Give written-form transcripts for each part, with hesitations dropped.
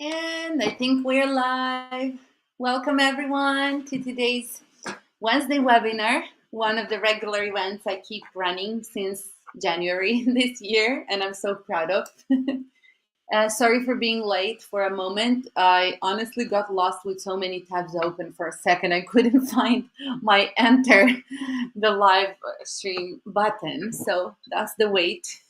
And I think we're live. Welcome, everyone, to today's Wednesday webinar, one of the regular events I keep running since January this year, and I'm so proud of. Sorry for being late for a moment. I honestly got lost with so many tabs open for a second. I couldn't find my enter the live stream button. So that's the wait.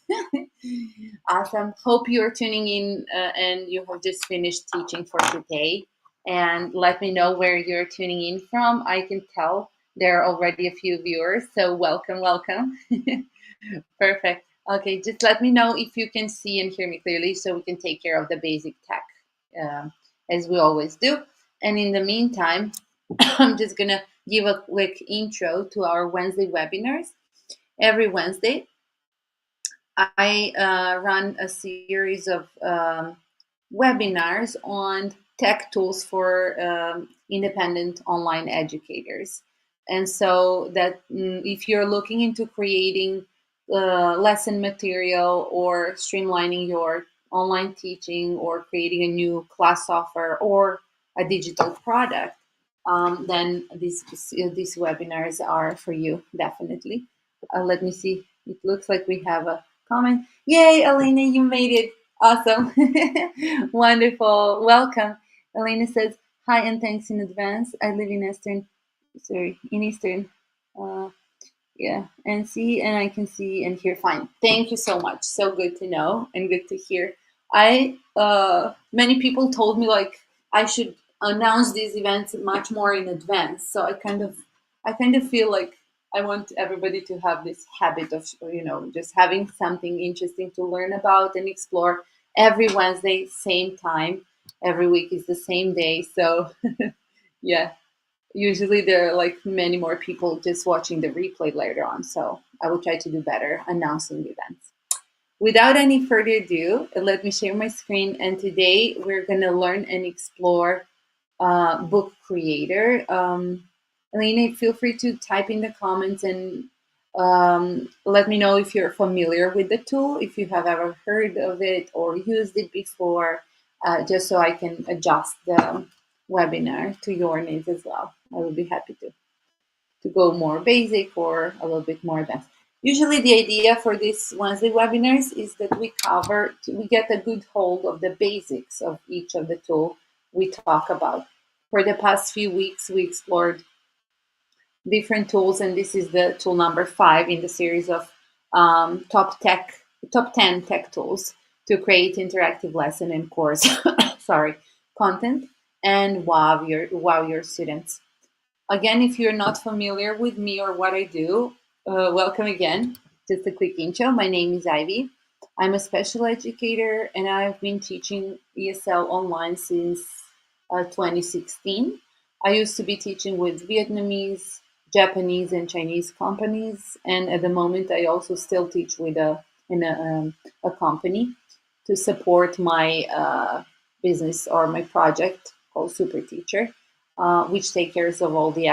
Awesome. Hope you're tuning in and you have just finished teaching for today. And let me know where you're tuning in from. I can tell there are already a few viewers. So welcome, welcome. Perfect. Okay, just let me know if you can see and hear me clearly so we can take care of the basic tech as we always do. And in the meantime, I'm just going to give a quick intro to our Wednesday webinars. Every Wednesday, I run a series of webinars on tech tools for independent online educators. And so that if you're looking into creating lesson material or streamlining your online teaching or creating a new class offer or a digital product, then these webinars are for you, definitely. Let me see. It looks like we have a comment. Yay, Elena, you made it. Awesome. Wonderful. Welcome. Elena says, hi and thanks in advance. I live in Eastern. Uh, yeah, and see, and I can see and hear fine. Thank you so much. So good to know and good to hear. Many people told me like I should announce these events much more in advance. So I kind of feel like I want everybody to have this habit of, just having something interesting to learn about and explore every Wednesday, same time. Every week is the same day. So, yeah, usually there are like many more people just watching the replay later on. So, I will try to do better announcing the events. Without any further ado, let me share my screen. And today we're going to learn and explore book creator. Elena, feel free to type in the comments and let me know if you're familiar with the tool, if you have ever heard of it or used it before, just so I can adjust the webinar to your needs as well. I will be happy to go more basic or a little bit more advanced. Usually the idea for these Wednesday webinars is that we get a good hold of the basics of each of the tool we talk about. For the past few weeks, we explored different tools, and this is the tool number 5 in the series of top 10 tech tools to create interactive lesson and course content and wow your students. Again, if you're not familiar with me or what I do, welcome again. Just a quick intro. My name is Ivy. I'm a special educator and I've been teaching ESL online since 2016. I used to be teaching with Vietnamese, Japanese, and Chinese companies, and at the moment, I also still teach with a company to support my business or my project called Super Teacher, which take care of all the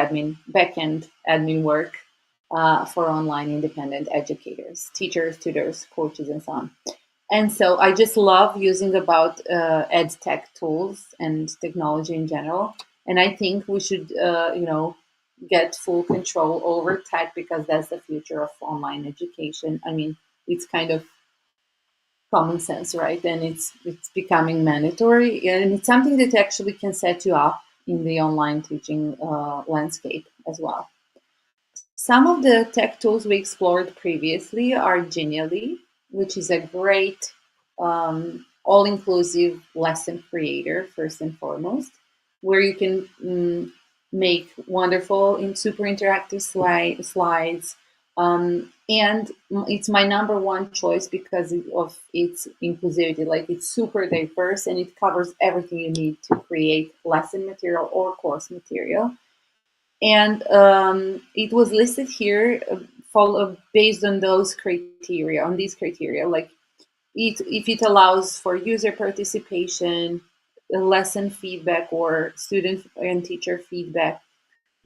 back-end admin work for online independent educators, teachers, tutors, coaches, and so on. And so I just love using about EdTech tools and technology in general. And I think we should, get full control over tech because that's the future of online education. I mean, it's kind of common sense, right? And it's becoming mandatory, and it's something that actually can set you up in the online teaching landscape as well. Some of the tech tools we explored previously are Genially, which is a great all-inclusive lesson creator, first and foremost, where you can make wonderful and super interactive slides. And it's my number one choice because of its inclusivity. Like, it's super diverse and it covers everything you need to create lesson material or course material. And it was listed here based on those criteria, like if it allows for user participation, lesson feedback or student and teacher feedback,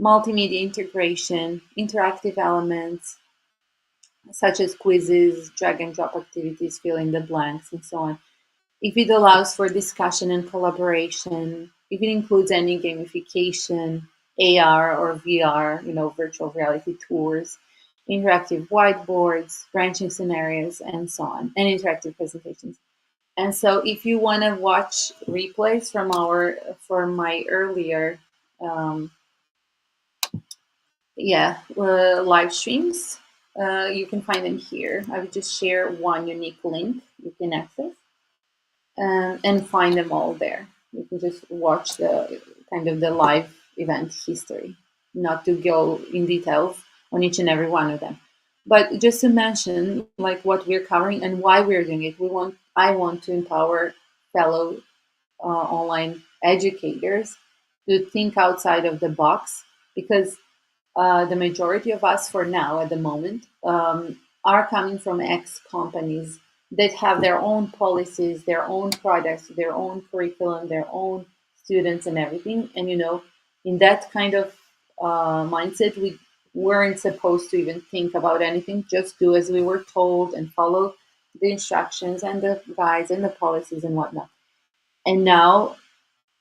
multimedia integration, interactive elements such as quizzes, drag and drop activities, fill in the blanks, and so on. if it allows for discussion and collaboration, if it includes any gamification, AR or VR, virtual reality tours, interactive whiteboards, branching scenarios, and so on, and interactive presentations. And so, if you want to watch replays from my earlier, um, live streams, you can find them here. I would just share one unique link you can access, and find them all there. You can just watch the live event history, not to go in details on each and every one of them. But just to mention like what we're covering and why we're doing it, I want to empower fellow online educators to think outside of the box, because the majority of us for now at the moment are coming from X companies that have their own policies, their own products, their own curriculum, their own students and everything. And in that kind of mindset, we weren't supposed to even think about anything, just do as we were told and follow the instructions and the guides and the policies and whatnot. And now,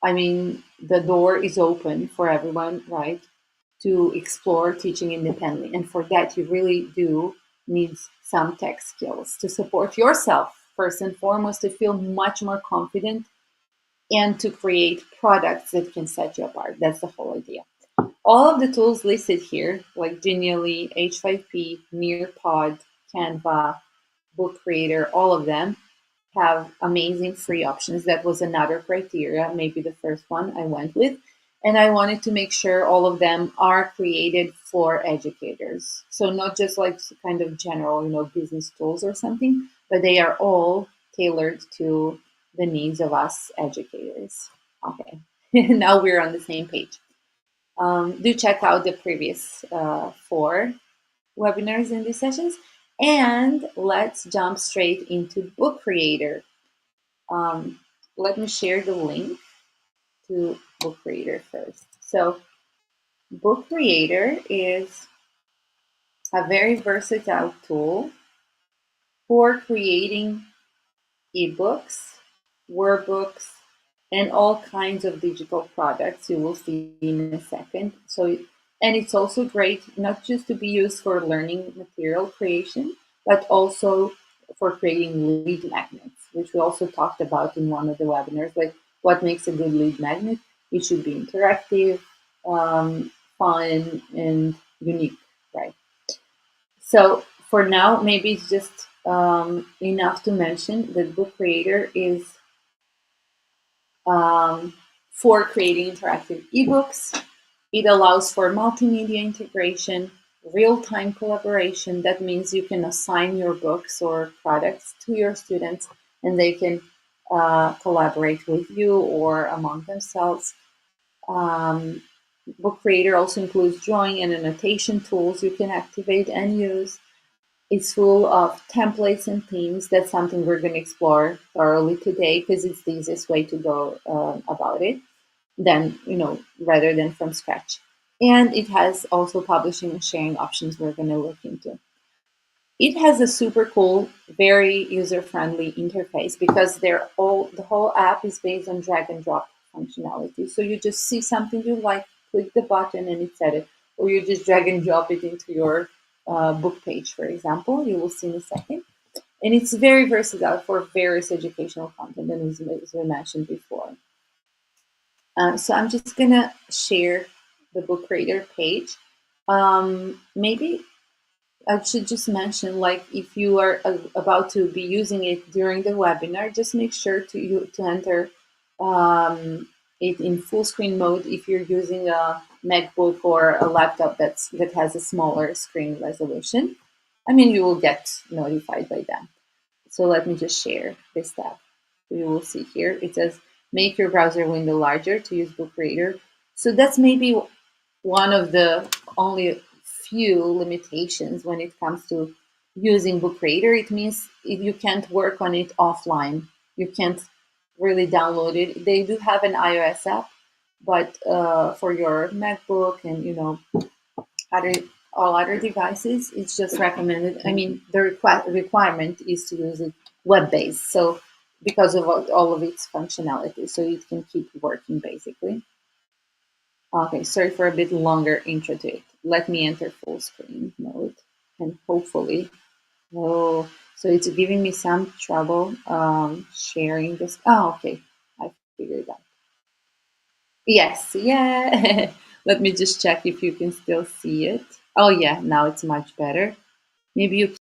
I mean, the door is open for everyone, right, to explore teaching independently. And for that, you really do need some tech skills to support yourself, first and foremost, to feel much more confident and to create products that can set you apart. That's the whole idea. All of the tools listed here, like Genially, H5P, Nearpod, Canva, Book Creator, all of them have amazing free options. That was another criteria, maybe the first one I went with. And I wanted to make sure all of them are created for educators. So not just like kind of general, business tools or something, but they are all tailored to the needs of us educators. Okay, now we're on the same page. Do check out the previous 4 webinars in these sessions. And let's jump straight into Book Creator. Let me share the link to Book Creator first. So Book Creator is a very versatile tool for creating eBooks, workbooks, and all kinds of digital products. You will see in a second. And it's also great not just to be used for learning material creation, but also for creating lead magnets, which we also talked about in one of the webinars. Like, what makes a good lead magnet? It should be interactive, fun, and unique, right? So for now, maybe it's just enough to mention that Book Creator is for creating interactive ebooks. It allows for multimedia integration, real-time collaboration. That means you can assign your books or products to your students and they can collaborate with you or among themselves. Book Creator also includes drawing and annotation tools you can activate and use. It's full of templates and themes. That's something we're going to explore thoroughly today because it's the easiest way to go about it, rather than from scratch. And it has also publishing and sharing options we're going to look into. It has a super cool, very user-friendly interface because the whole app is based on drag and drop functionality. So you just see something you like, click the button and it's set it, or you just drag and drop it into your book page, for example. You will see in a second. And it's very versatile for various educational content, and as we mentioned before. So I'm just gonna share the Book Creator page. Maybe I should just mention, like, if you are about to be using it during the webinar, just make sure to enter it in full screen mode if you're using a MacBook or a laptop that has a smaller screen resolution. I mean, you will get notified by them. So let me just share this tab. You will see here, it says, make your browser window larger to use Book Creator. So that's maybe one of the only few limitations when it comes to using Book Creator. It means if you can't work on it offline, you can't really download it. They do have an iOS app, but for your MacBook and all other devices, it's just recommended. I mean, the requirement is to use it web-based. So because of all of its functionality, so it can keep working basically. Okay, sorry for a bit longer intro to it. Let me enter full screen mode, and hopefully, oh, so it's giving me some trouble sharing this. Oh, okay, I figured it out. Yes, yeah. Let me just check if you can still see it. Oh, yeah, now it's much better. Maybe you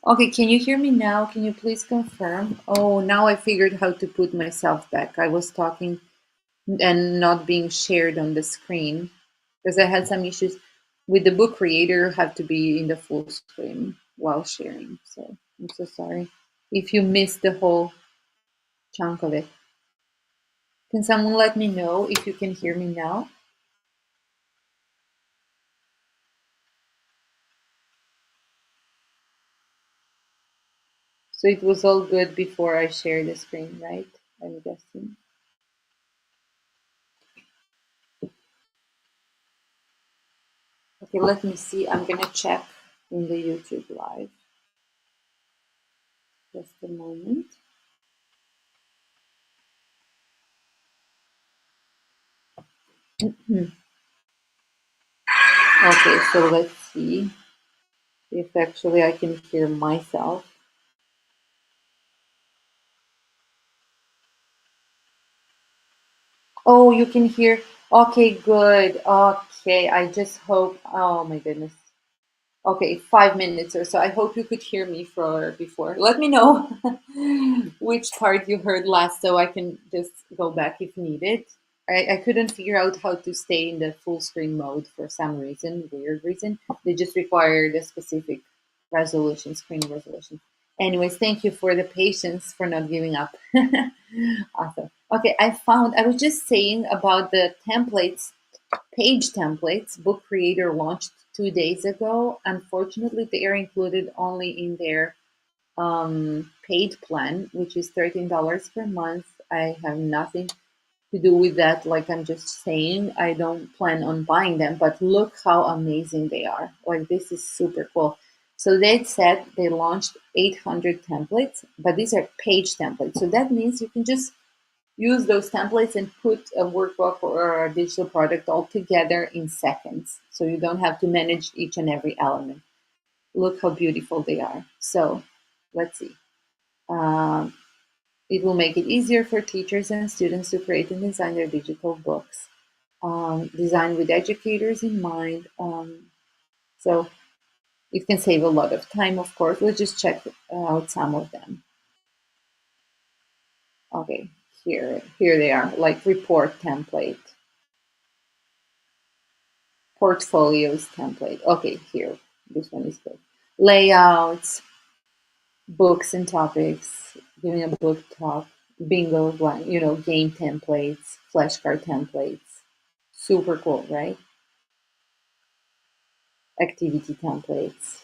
Okay, can you hear me now? Can you please confirm? Oh, now I figured how to put myself back. I was talking and not being shared on the screen because I had some issues with the book creator, have to be in the full screen while sharing. So I'm so sorry if you missed the whole chunk of it. Can someone let me know if you can hear me now? So it was all good before I shared the screen, right? I'm guessing. Okay, let me see. I'm gonna check in the YouTube live. Just a moment. Okay, so let's see if actually I can hear myself. Oh, you can hear. Okay, good. Okay, I just hope. Oh my goodness. Okay, 5 minutes or so. I hope you could hear me for before. Let me know which part you heard last so I can just go back if needed. I couldn't figure out how to stay in the full screen mode for some reason, weird reason. They just required a specific resolution, screen resolution. Anyways, thank you for the patience for not giving up. Awesome. Okay, I was just saying about the templates, page templates, Book Creator launched 2 days ago. Unfortunately, they are included only in their paid plan, which is $13 per month. I have nothing to do with that. Like I'm just saying, I don't plan on buying them, but look how amazing they are. Like this is super cool. So they said they launched 800 templates, but these are page templates. So that means you can just use those templates and put a workbook or a digital product all together in seconds. So you don't have to manage each and every element. Look how beautiful they are. So let's see. Um, it will make it easier for teachers and students to create and design their digital books, designed with educators in mind. So it can save a lot of time, of course. Let's just check out some of them. Okay, here they are, like report template, portfolios template. Okay, here, this one is good. Layouts, books and topics, giving a book talk, bingo, game templates, flashcard templates. Super cool, right? Activity templates,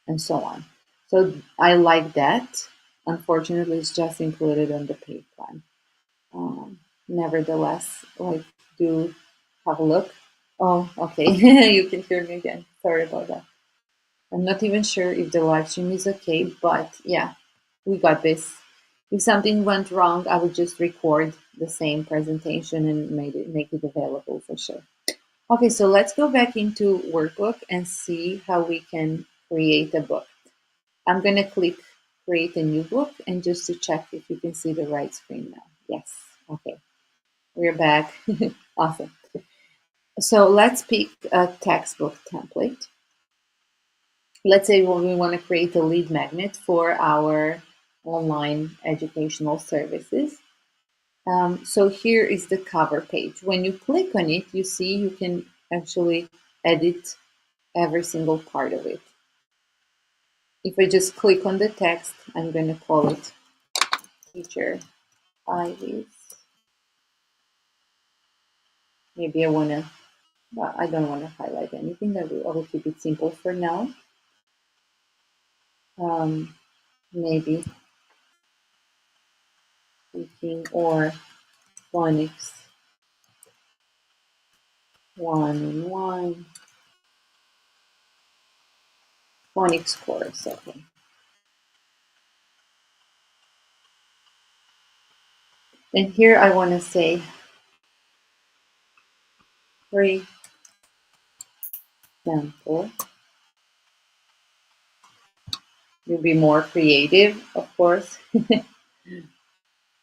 and so on. So I like that. Unfortunately, it's just included on the paid plan. Nevertheless, like, do have a look. Oh, okay. You can hear me again. Sorry about that. I'm not even sure if the live stream is okay, but yeah, we got this. If something went wrong, I would just record the same presentation and make it available for sure. Okay, so let's go back into workbook and see how we can create a book. I'm gonna click create a new book and just to check if you can see the right screen now. Yes, okay, we're back. Awesome. So let's pick a textbook template. Let's say we want to create a lead magnet for our online educational services. So here is the cover page. When you click on it, you see you can actually edit every single part of it. If I just click on the text, I'm going to call it Teacher Ivy's. Maybe I don't want to highlight anything. I will keep it simple for now. Maybe speaking or phonics 1-on-1, phonics course. Okay. And here I want to say free sample. You'll be more creative, of course.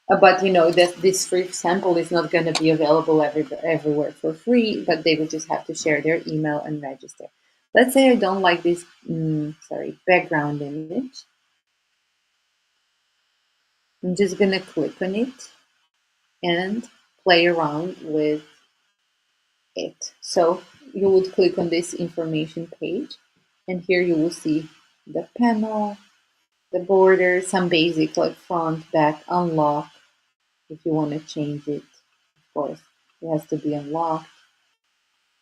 But that this free sample is not going to be available everywhere for free, but they will just have to share their email and register. Let's say I don't like this, background image. I'm just gonna click on it and play around with it. So you would click on this information page, and here you will see the panel, the border, some basic like front, back, unlock. If you want to change it, of course, it has to be unlocked.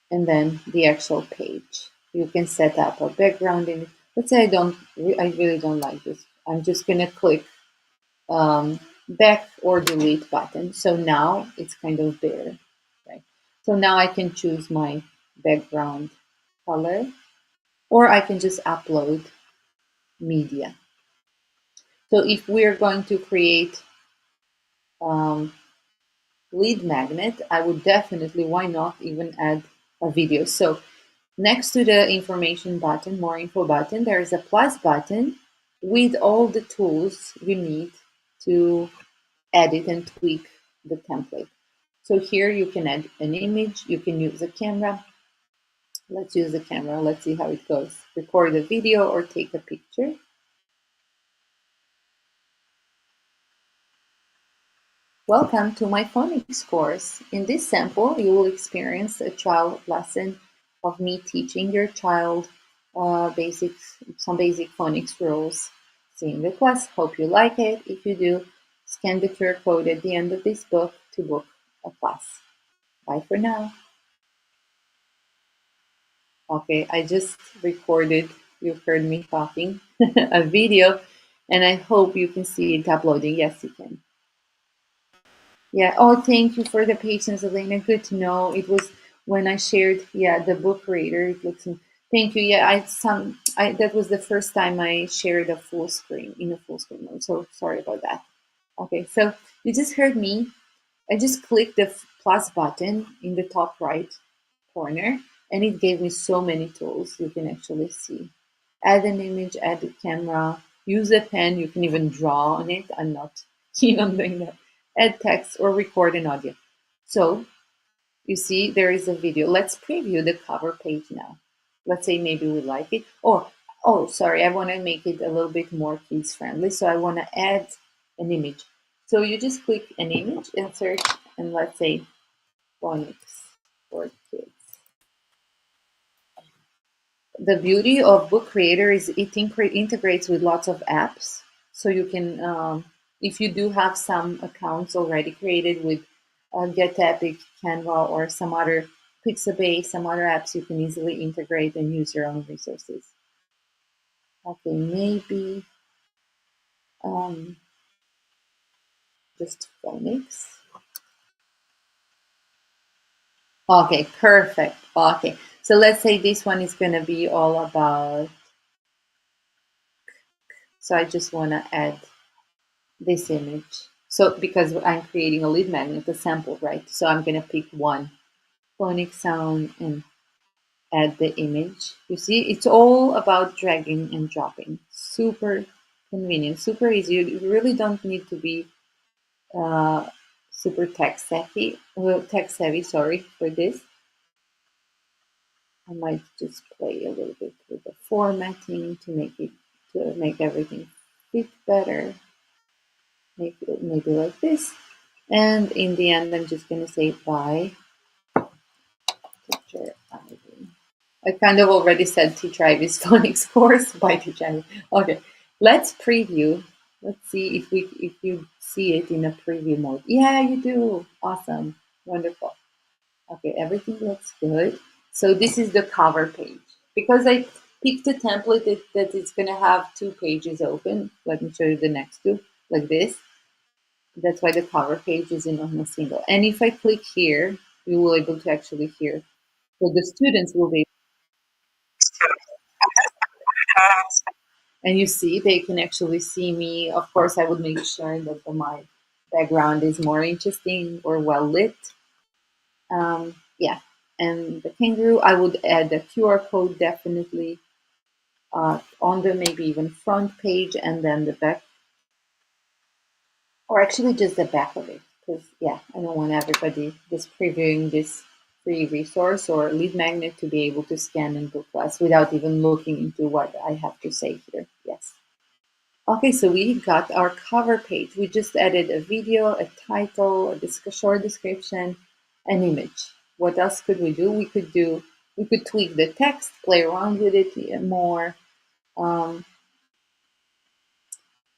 And then the actual page. You can set up a background in it. Let's say I really don't like this. I'm just gonna click back or delete button. So now it's kind of bare, right? So now I can choose my background color, or I can just upload media. So if we're going to create um, lead magnet, I would definitely, why not even add a video? So next to the information button, more info button, there is a plus button with all the tools you need to edit and tweak the template. So here you can add an image, you can use a camera. Let's use the camera, let's see how it goes. Record a video or take a picture. Welcome to my phonics course. In this sample, you will experience a trial lesson of me teaching your child some basic phonics rules. Seeing the class, hope you like it. If you do, scan the QR code at the end of this book to book a class. Bye for now. Okay, I just recorded, you heard me talking, a video, and I hope you can see it uploading. Yes, you can. Yeah. Oh, thank you for the patience, Elena. Good to know. It was when I shared, yeah, the book reader. It looks. Thank you. Yeah, I that was the first time I shared a full screen in a full screen mode. So sorry about that. Okay, so you just heard me. I just clicked the plus button in the top right corner, and it gave me so many tools you can actually see. Add an image, add a camera, use a pen, you can even draw on it. I'm not keen on doing that. Add text or record an audio. So you see there is a video. Let's preview the cover page now. Let's say maybe we like it. Oh, sorry, I want to make it a little bit more kids friendly. So I want to add an image. So you just click an image and search, and let's say phonics for kids. The beauty of Book Creator is it integrates with lots of apps. So you can, if you do have some accounts already created with Get Epic, Canva, or some other Pixabay, some other apps, you can easily integrate and use your own resources. Okay, maybe um, just phonics. Okay, perfect. Okay, so let's say this one is going to be all about. So I just want to add this image. So because I'm creating a lead magnet, a sample, right? So I'm going to pick one phonic sound and add the image. You see, it's all about dragging and dropping. Super convenient, super easy. You really don't need to be uh, super tech savvy, sorry, for this. I might just play a little bit with the formatting to make everything fit better. Maybe like this. And in the end, I'm just going to say bye, teacher Ivy. I kind of already said teacher Ivy's phonics course. Bye, teacher Ivy. Okay, let's preview. Let's see if you see it in a preview mode. Yeah, you do. Awesome. Wonderful. Okay, everything looks good. So this is the cover page. Because I picked a template that it's going to have two pages open. Let me show you the next two, like this. That's why the cover page is in on a single. And if I click here, you will able to actually hear. So the students will be, and you see, they can actually see me. Of course, I would make sure that my background is more interesting or well lit. Yeah, and the kangaroo, I would add the QR code definitely on the maybe even front page and then the back, or actually just the back of it. Because yeah, I don't want everybody just previewing this free resource or lead magnet to be able to scan and book class without even looking into what I have to say here. Yes. Okay, so we got our cover page. We just added a video, a title, a short description, an image. What else could we do? We could tweak the text, play around with it more, um,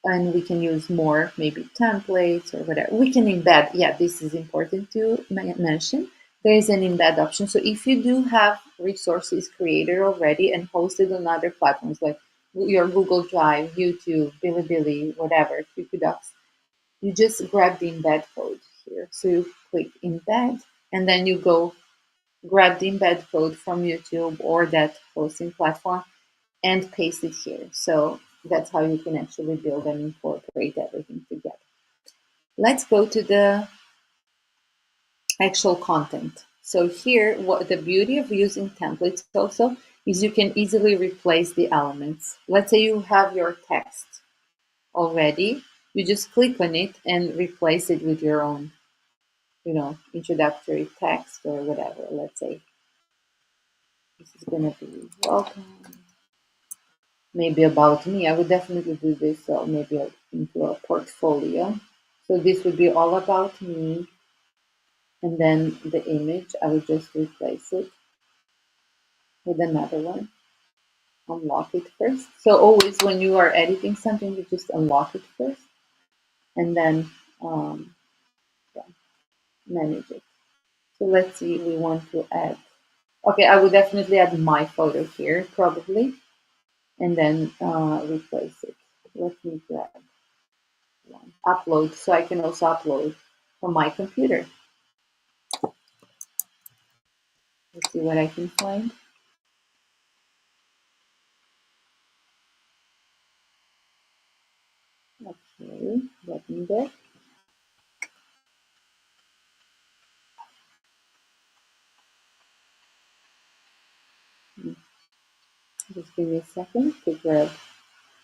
and we can use more maybe templates or whatever. We can embed. Yeah, this is important to mention. There is an embed option. So if you do have resources created already and hosted on other platforms like your Google Drive, YouTube, Bilibili, whatever, QuickDocs, you just grab the embed code here. So you click embed, and then you go grab the embed code from YouTube or that hosting platform and paste it here. So that's how you can actually build and incorporate everything together. Let's go to the actual content. So here, what the beauty of using templates also is you can easily replace the elements. Let's say you have your text already, you just click on it and replace it with your own, introductory text or whatever. Let's say this is gonna be welcome. Maybe about me. I would definitely do this, so maybe into a portfolio. So this would be all about me, and then the image, I would just replace it with another one. Unlock it first. So always when you are editing something, you just unlock it first, and then yeah, manage it. So let's see, we want to add. Okay, I would definitely add my photo here, probably, and then replace it. Let me grab one. Upload, so I can also upload from my computer. Let's see what I can find. Okay, getting there. Just give me a second to grab.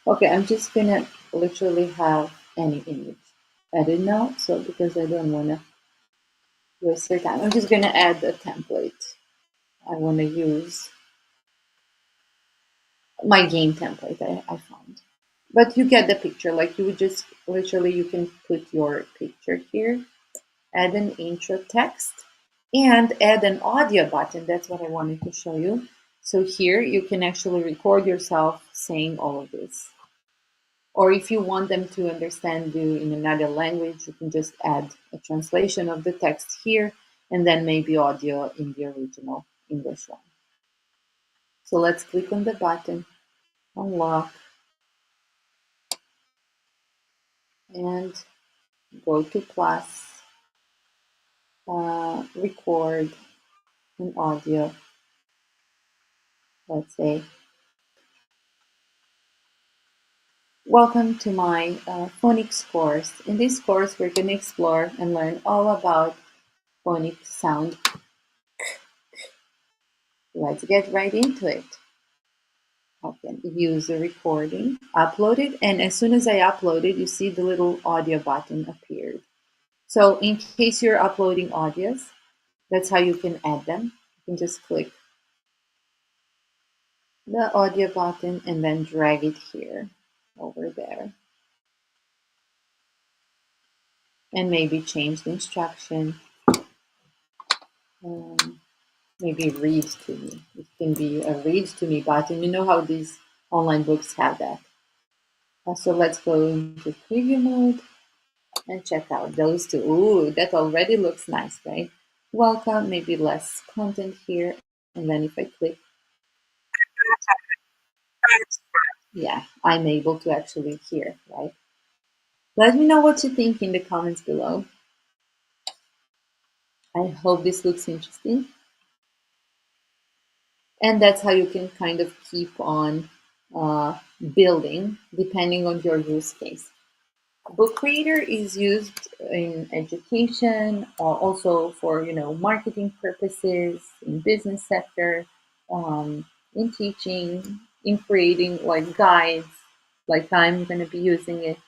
Okay, I'm just gonna literally have any image added now. So because I don't wanna waste your time, I'm just gonna add a template. I wanna use my game template I found. But you get the picture. Like you would just literally you can put your picture here, add an intro text, and add an audio button. That's what I wanted to show you. So here you can actually record yourself saying all of this. Or if you want them to understand you in another language, you can just add a translation of the text here and then maybe audio in the original English one. So let's click on the button, unlock, and go to plus, record an audio, let's say. Welcome to my phonics course. In this course, we're going to explore and learn all about phonics sound. Let's get right into it. Okay, use the recording, upload it, and as soon as I upload it, you see the little audio button appeared. So in case you're uploading audios, that's how you can add them. You can just click the audio button and then drag it here, over there. And maybe change the instruction. Maybe read to me. It can be a read to me button. You know how these online books have that. So let's go into preview mode and check out those two. Ooh, that already looks nice, right? Welcome, maybe less content here. And then if I click, yeah, I'm able to actually hear, right? Let me know what you think in the comments below. I hope this looks interesting. And that's how you can kind of keep on building depending on your use case. Book Creator is used in education, also for marketing purposes, in business sector, in teaching, in creating like guides. Like I'm going to be using it,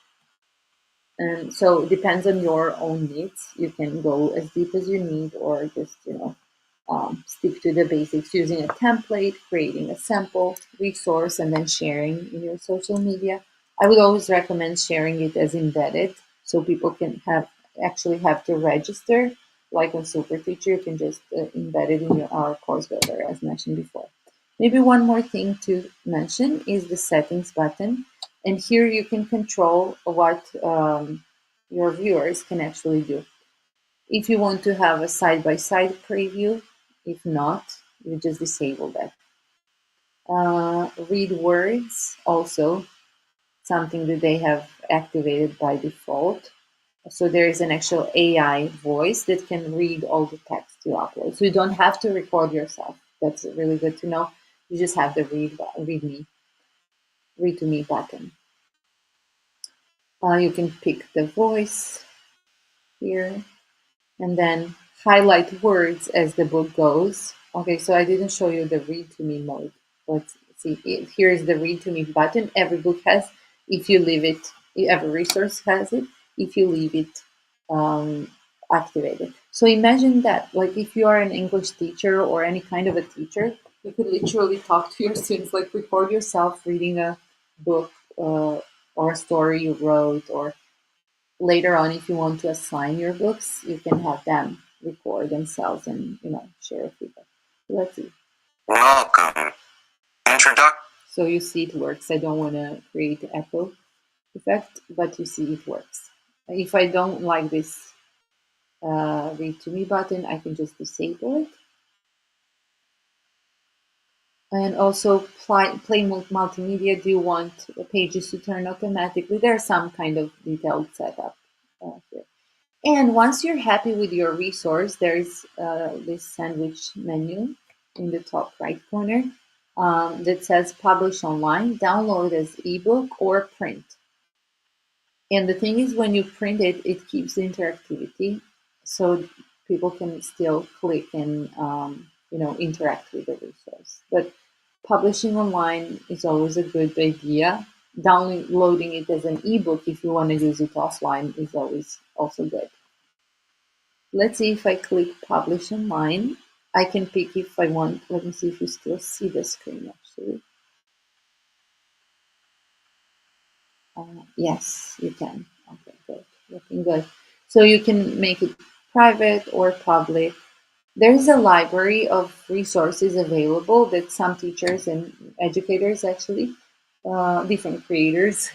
and so it depends on your own needs. You can go as deep as you need, or just stick to the basics using a template, creating a sample resource, and then sharing in your social media. I would always recommend sharing it as embedded so people can have to register. Like on Super Teacher, you can just embed it in our course builder, as mentioned before. Maybe one more thing to mention is the settings button. And here you can control what your viewers can actually do. If you want to have a side-by-side preview, if not, you just disable that. Read words, also something that they have activated by default. So there is an actual AI voice that can read all the text you upload. So you don't have to record yourself. That's really good to know. You just have the read to me button. You can pick the voice here and then highlight words as the book goes. Okay, so I didn't show you the read to me mode. Let's see. Here is the read to me button. Every book has. If you leave it, every resource has it. If you leave it activated. So imagine that, like if you are an English teacher or any kind of a teacher, you could literally talk to your students, like record yourself reading a book or a story you wrote, or later on, if you want to assign your books, you can have them record themselves and share feedback. Let's see. Welcome. Introduction. So you see it works. I don't want to create the echo effect, but you see it works. If I don't like this read to me button, I can just disable it. And also play multimedia. Do you want the pages to turn automatically? There's some kind of detailed setup here. And once you're happy with your resource, there's this sandwich menu in the top right corner that says publish online, download as ebook or print. And the thing is, when you print it, it keeps the interactivity, so people can still click and interact with the resource. But publishing online is always a good idea. Downloading it as an ebook, if you want to use it offline, is always also good. Let's see if I click publish online. I can pick if I want. Let me see if you still see the screen actually. Yes, you can. Okay, good. Looking good. So you can make it private or public. There is a library of resources available that some teachers and educators actually, different creators,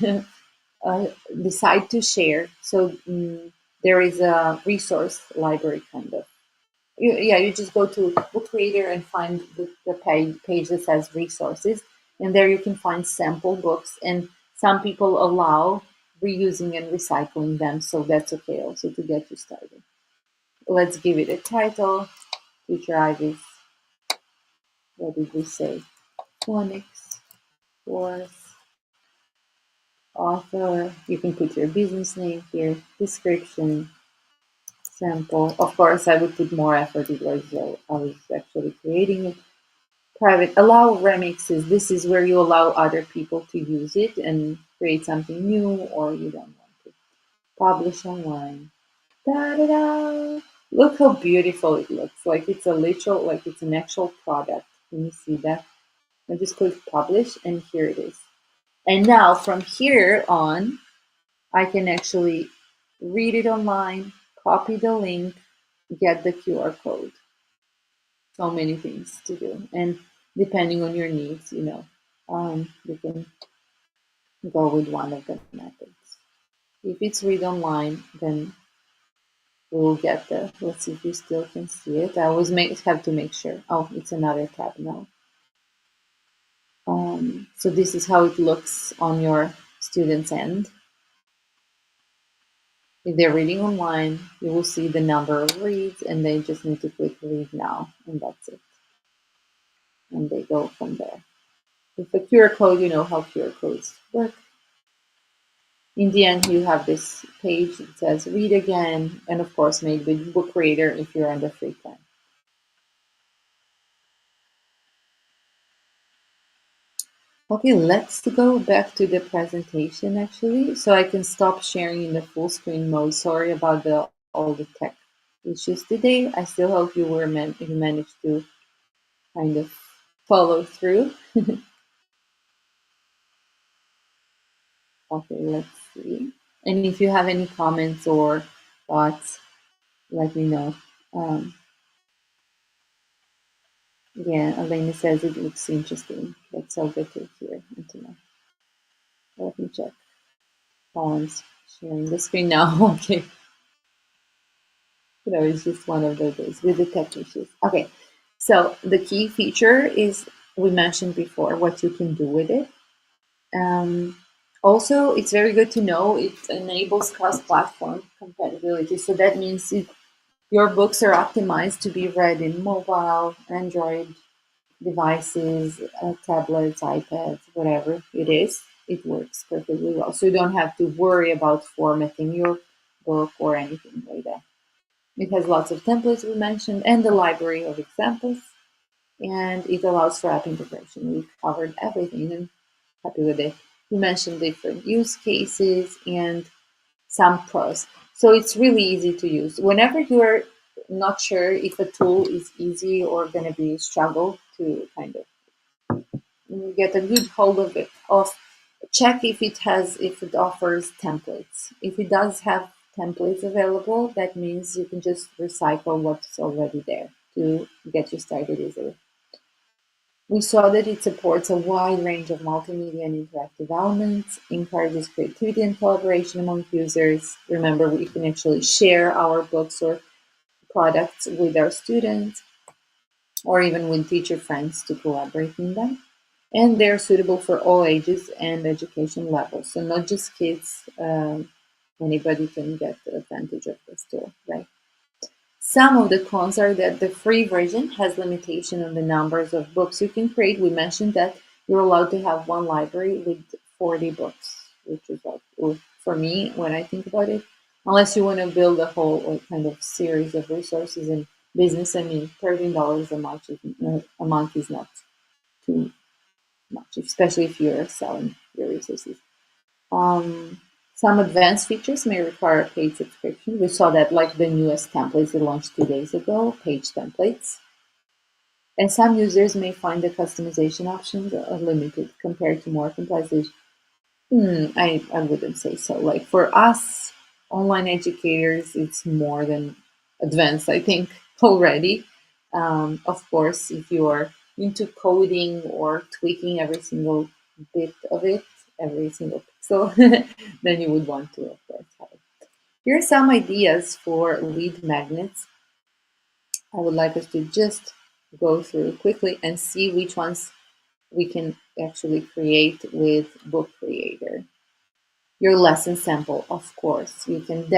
decide to share. So there is a resource library kind of. You just go to Book Creator and find the page that says resources, and there you can find sample books. And some people allow reusing and recycling them, so that's okay also to get you started. Let's give it a title. Future Ivies. What did we say? Phonics, course, author. You can put your business name here, description, sample. Of course, I would put more effort because I was actually creating it. Private, allow remixes. This is where you allow other people to use it and create something new, or you don't want to. Publish online. Da-da-da! Look how beautiful it looks. Like it's like it's an actual product. Can you see that? I just click publish and here it is. And now from here on, I can actually read it online, copy the link, get the QR code. So many things to do. And depending on your needs, you can go with one of the methods. If it's read online, then we'll get let's see if you still can see it. I always have to make sure. Oh, it's another tab now. So this is how it looks on your student's end. If they're reading online, you will see the number of reads and they just need to click read now and that's it. And they go from there. With the QR code, you know how QR codes work. In the end, you have this page that says read again, and of course made with Book Creator if you're on the free plan. Okay, let's go back to the presentation actually, so I can stop sharing in the full screen mode. Sorry about all the tech issues today. I still hope you managed to kind of follow through. Okay, let's see. And if you have any comments or thoughts, let me know. Um, yeah, Elena says it looks interesting. That's so good to hear and to know. Let me check. Columns sharing the screen now. Okay. It's just one of those days with the tech issues. Okay. So the key feature is we mentioned before what you can do with it. Um, Also, it's very good to know it enables cross-platform compatibility. So that means your books are optimized to be read in mobile, Android devices, tablets, iPads, whatever it is. It works perfectly well. So you don't have to worry about formatting your book or anything like that. It has lots of templates we mentioned and the library of examples, and it allows for app integration. We've covered everything and happy with it. We mentioned different use cases and some pros. So it's really easy to use. Whenever you're not sure if a tool is easy or going to be a struggle to kind of get a good hold of it, of check if it offers templates. If it does have templates available, that means you can just recycle what's already there to get you started easily. We saw that it supports a wide range of multimedia and interactive elements, encourages creativity and collaboration among users. Remember, we can actually share our books or products with our students or even with teacher friends to collaborate in them. And they're suitable for all ages and education levels. So not just kids, anybody can get the advantage of this tool, right? Some of the cons are that the free version has limitation on the numbers of books you can create. We mentioned that you're allowed to have one library with 40 books, which is like, for me, when I think about it, unless you want to build a whole kind of series of resources in business, I mean, $13 a month is not too much, especially if you're selling your resources. Um, some advanced features may require a paid subscription. We saw that like the newest templates that launched 2 days ago, page templates. And some users may find the customization options are limited compared to more complex. I wouldn't say so. Like for us, online educators, it's more than advanced, I think, already. Of course, if you are into coding or tweaking every single bit of it, every single pixel, then you would want to, of course, have it. Here are some ideas for lead magnets. I would like us to just go through quickly and see which ones we can actually create with Book Creator. Your lesson sample, of course. You can,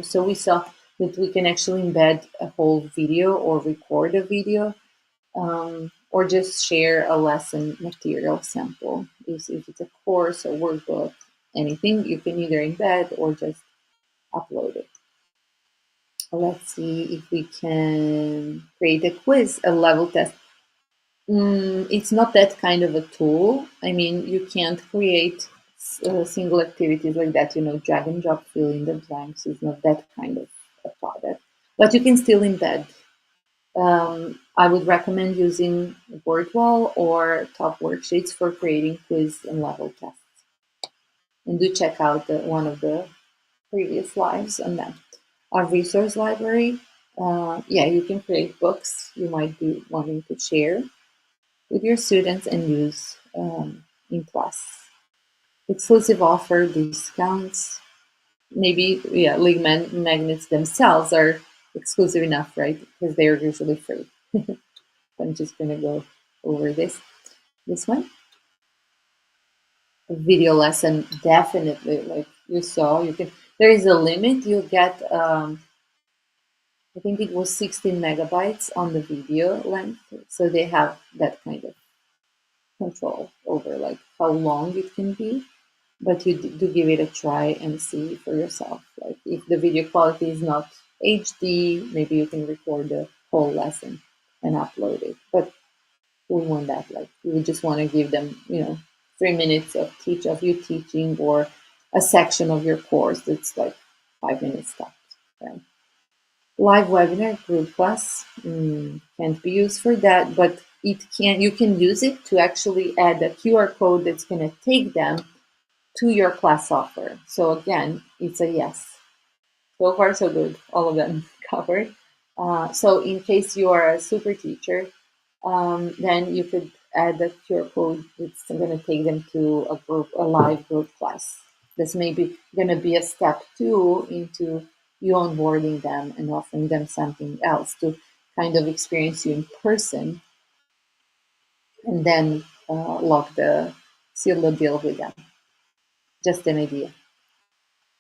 so we saw that we can actually embed a whole video or record a video, or just share a lesson material sample. If it's a course, a workbook, anything, you can either embed or just upload it. Let's see if we can create a quiz, a level test. It's not that kind of a tool. I mean, you can't create single activities like that, drag and drop, fill in the blanks. It's not that kind of a product. But you can still embed. I would recommend using Wordwall or Top Worksheets for creating quiz and level tests. And do check out one of the previous lives on that. Our resource library, yeah, you can create books you might be wanting to share with your students and use in class. Exclusive offer discounts. Maybe, yeah, league magnets themselves are exclusive enough, right? Because they're usually free. I'm just going to go over this one. A video lesson, definitely. Like you saw, there is a limit. You get, I think it was 16 megabytes on the video length. So they have that kind of control over like how long it can be, but you do give it a try and see for yourself. Like if the video quality is not HD, maybe you can record the whole lesson and upload it. But we want that. Like we would just want to give them, 3 minutes of you teaching or a section of your course that's like 5 minutes tops, right? Live webinar group class can't be used for that, but you can use it to actually add a QR code that's going to take them to your class offer. So again, it's a yes. So far, so good. All of them covered. So in case you are a super teacher, then you could add the QR code that's going to take them to a live group class. This may be going to be a step two into you onboarding them and offering them something else to kind of experience you in person, and then seal the deal with them. Just an idea.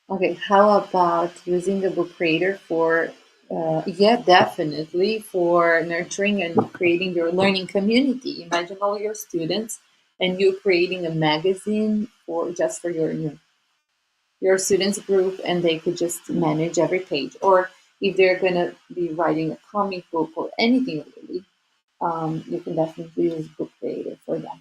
Okay, how about using a book creator for, yeah, definitely for nurturing and creating your learning community. Imagine all your students and you creating a magazine for just for your students group, and they could just manage every page. Or if they're gonna be writing a comic book or anything really, you can definitely use book creator for that.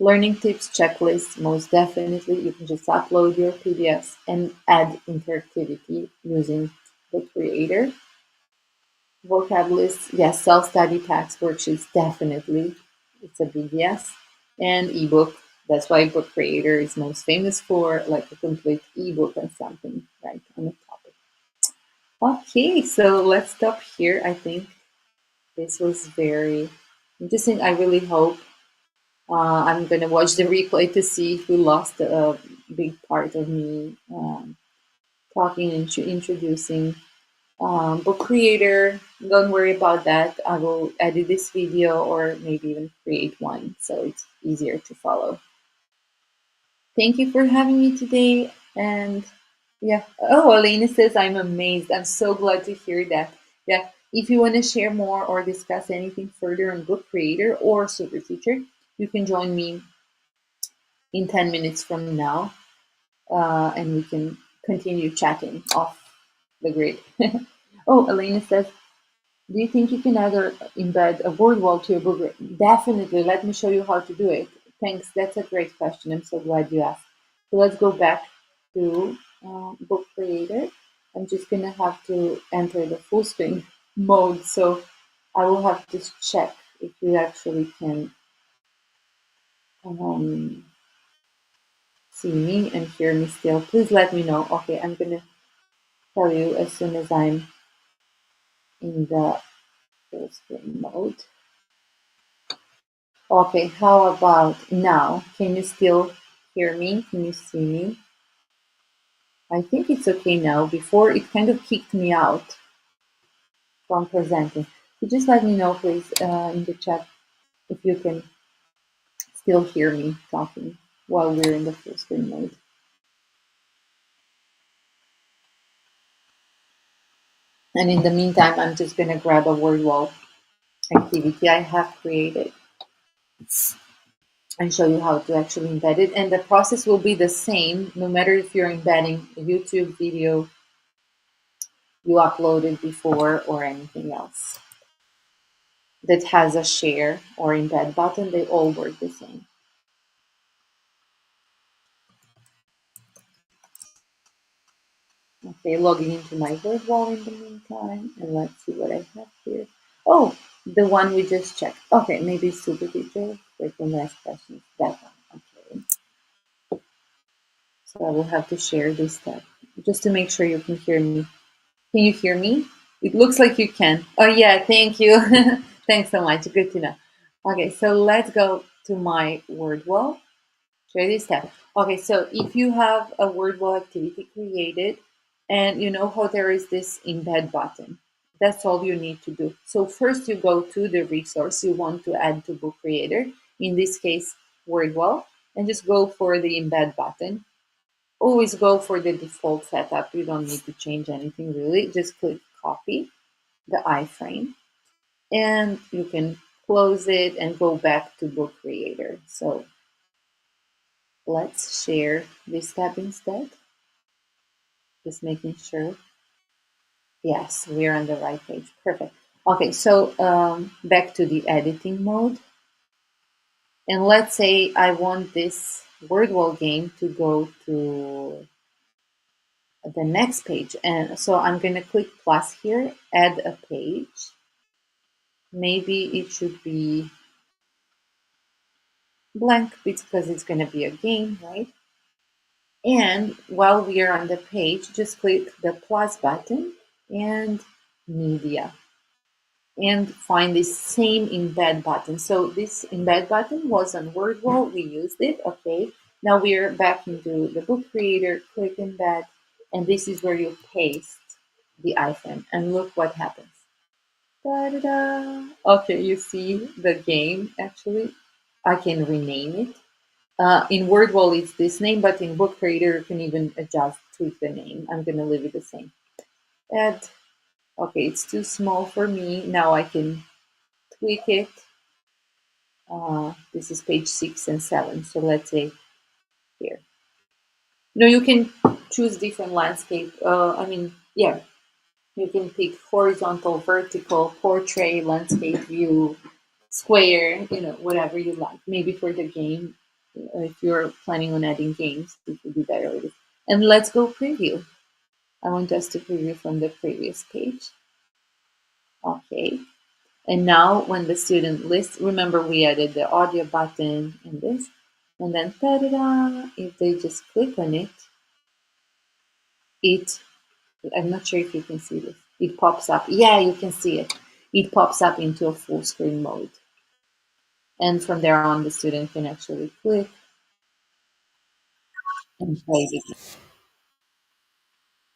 Learning tips checklist, most definitely. You can just upload your PDFs and add interactivity using the creator. Vocab list, yes. Self-study packs, worksheets, definitely. It's a big yes. And ebook. That's why book creator is most famous for, like a complete ebook and something, right, on the topic. Okay, so let's stop here. I think this was very interesting. I really hope I'm gonna watch the replay to see who lost a big part of me talking and introducing book creator. Don't worry about that. I will edit this video or maybe even create one so it's easier to follow. Thank you for having me today. And yeah. Oh, Elena says I'm amazed. I'm so glad to hear that. Yeah. If you want to share more or discuss anything further on book creator or super teacher, you can join me in 10 minutes from now, and we can continue chatting off the grid. Oh, Elena says, do you think you can either embed a word wall to your book? Definitely. Let me show you how to do it. Thanks. That's a great question. I'm so glad you asked. So let's go back to book creator. I'm just going to have to enter the full screen mode. So I will have to check if you actually can um, see me and hear me still. Please let me know. Okay, I'm going to tell you as soon as I'm in the full screen mode. Okay, how about now? Can you still hear me? Can you see me? I think it's okay now. Before it kind of kicked me out from presenting. So just let me know, please, in the chat if you can still hear me talking while we're in the full screen mode. And in the meantime, I'm just going to grab a word wall activity I have created and show you how to actually embed it. And the process will be the same no matter if you're embedding a YouTube video you uploaded before or anything else that has a share or embed button. They all work the same. Okay, logging into my word wall in the meantime, and let's see what I have here. Oh, the one we just checked. Okay, maybe super teacher. Wait, the next question is that one. Okay. So I will have to share this tab just to make sure you can hear me. Can you hear me? It looks like you can. Oh yeah, thank you. Thanks so much. Good to know. Okay, so let's go to my word wall. Share this tab. Okay, so if you have a word wall activity created and you know how there is this embed button, that's all you need to do. So first you go to the resource you want to add to Book Creator, in this case, word wall, and just go for the embed button. Always go for the default setup. You don't need to change anything really. Just click copy the iframe and you can close it and go back to Book Creator. So let's share this tab instead. Just making sure. Yes, we're on the right page. Perfect. Okay, so back to the editing mode. And let's say I want this word wall game to go to the next page. And so I'm going to click plus here, add a page. Maybe it should be blank because it's going to be a game, right? And while we are on the page, just click the plus button and media and find the same embed button. So this embed button was on WordWall, we used it, okay. Now we're back into the book creator, click embed, and this is where you paste the item and look what happens. Da-da-da. Okay, you see the game actually. I can rename it. In WordWall, it's this name, but in Book Creator, you can even adjust, tweak the name. I'm going to leave it the same. Add. Okay, it's too small for me. Now I can tweak it. This is page 6 and 7. So let's say here. You can choose different landscape. Yeah, you can pick horizontal, vertical, portrait, landscape view, square, whatever you like. Maybe for the game, if you're planning on adding games, it would be better with it. And let's go preview. I want us to preview from the previous page. Okay. And now when the student lists, remember we added the audio button and this, and then ta-da-da, if they just click on it, I'm not sure if you can see this, it pops up. Yeah, you can see it. It pops up into a full screen mode. And from there on, the student can actually click and play the game.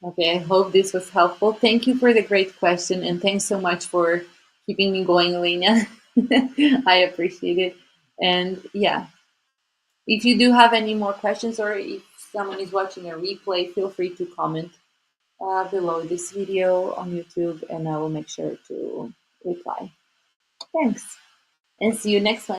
Okay, I hope this was helpful. Thank you for the great question, and thanks so much for keeping me going, Elena. I appreciate it. And yeah, if you do have any more questions or if someone is watching a replay, feel free to comment below this video on YouTube and I will make sure to reply. Thanks, and see you next time.